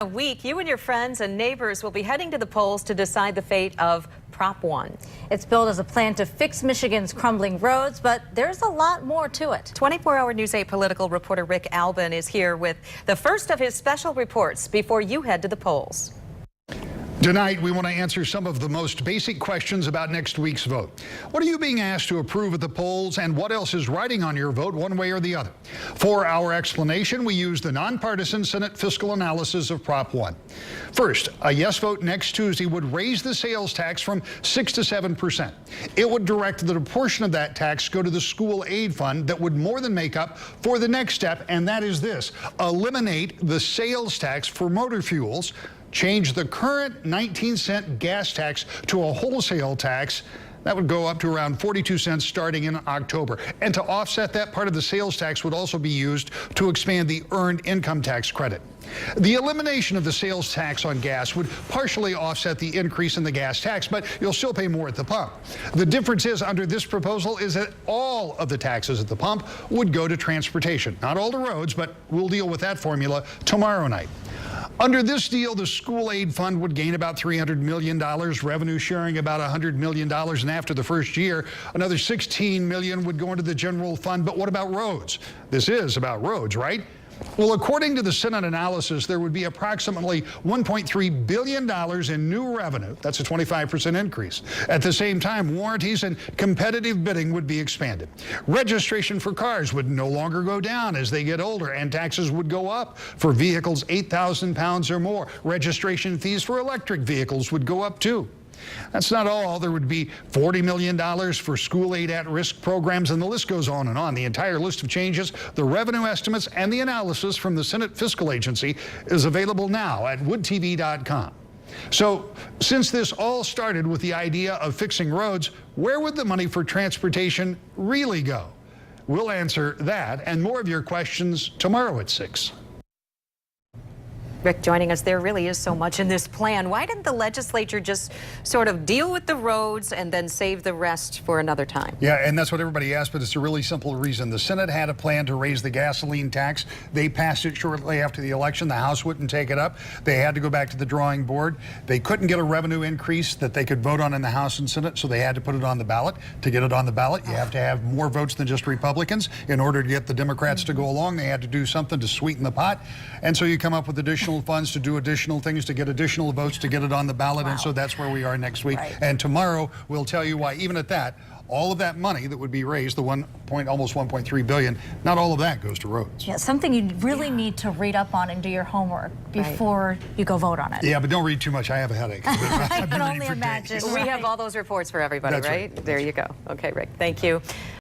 A week, you and your friends and neighbors will be heading to the polls to decide the fate of Prop 1. It's billed as a plan to fix Michigan's crumbling roads, but there's a lot more to it. 24-hour News 8 political reporter Rick Albin is here with the first of his special reports before you head to the polls. Tonight, we want to answer some of the most basic questions about next week's vote. What are you being asked to approve at the polls, and what else is riding on your vote one way or the other? For our explanation, we use the nonpartisan Senate fiscal analysis of Prop 1. First, a yes vote next Tuesday would raise the sales tax from 6 to 7%. It would direct that a portion of that tax go to the school aid fund that would more than make up for the next step, and that is this: eliminate the sales tax for motor fuels, change the current 19-cent gas tax to a wholesale tax. That would go up to around 42 cents starting in October. And to offset that, part of the sales tax would also be used to expand the earned income tax credit. The elimination of the sales tax on gas would partially offset the increase in the gas tax, but you'll still pay more at the pump. The difference is, under this proposal, is that all of the taxes at the pump would go to transportation. Not all to roads, but we'll deal with that formula tomorrow night. Under this deal, the school aid fund would gain about $300 million, revenue sharing about $100 million, and after the first year, another $16 million would go into the general fund. But what about roads? This is about roads, right? Well, according to the Senate analysis, there would be approximately $1.3 billion in new revenue. That's a 25% increase. At the same time, warranties and competitive bidding would be expanded. Registration for cars would no longer go down as they get older, and taxes would go up for vehicles 8,000 pounds or more. Registration fees for electric vehicles would go up too. That's not all. There would be $40 million for school aid at-risk programs, and the list goes on and on. The entire list of changes, the revenue estimates, and the analysis from the Senate Fiscal Agency is available now at woodtv.com. So, since this all started with the idea of fixing roads, where would the money for transportation really go? We'll answer that and more of your questions tomorrow at 6. Rick joining us. There really is so much in this plan. Why didn't the legislature just sort of deal with the roads and then save the rest for another time? Yeah, and that's what everybody asked, but it's a really simple reason. The Senate had a plan to raise the gasoline tax. They passed it shortly after the election. The House wouldn't take it up. They had to go back to the drawing board. They couldn't get a revenue increase that they could vote on in the House and Senate, so they had to put it on the ballot. To get it on the ballot, you have to have more votes than just Republicans. In order to get the Democrats to go along, they had to do something to sweeten the pot. And so you come up with additional funds to do additional things, to get additional votes, to get it on the ballot. Wow. And so that's where we are next week. Right. And tomorrow we'll tell you why, even at that, all of that money that would be raised, the almost $1.3 billion, not all of that goes to roads. Yeah, something you really need to read up on and do your homework before you go vote on it. Yeah, but don't read too much. I have a headache. I can only imagine. We have all those reports for everybody, right? There you go. Okay, Rick, thank you.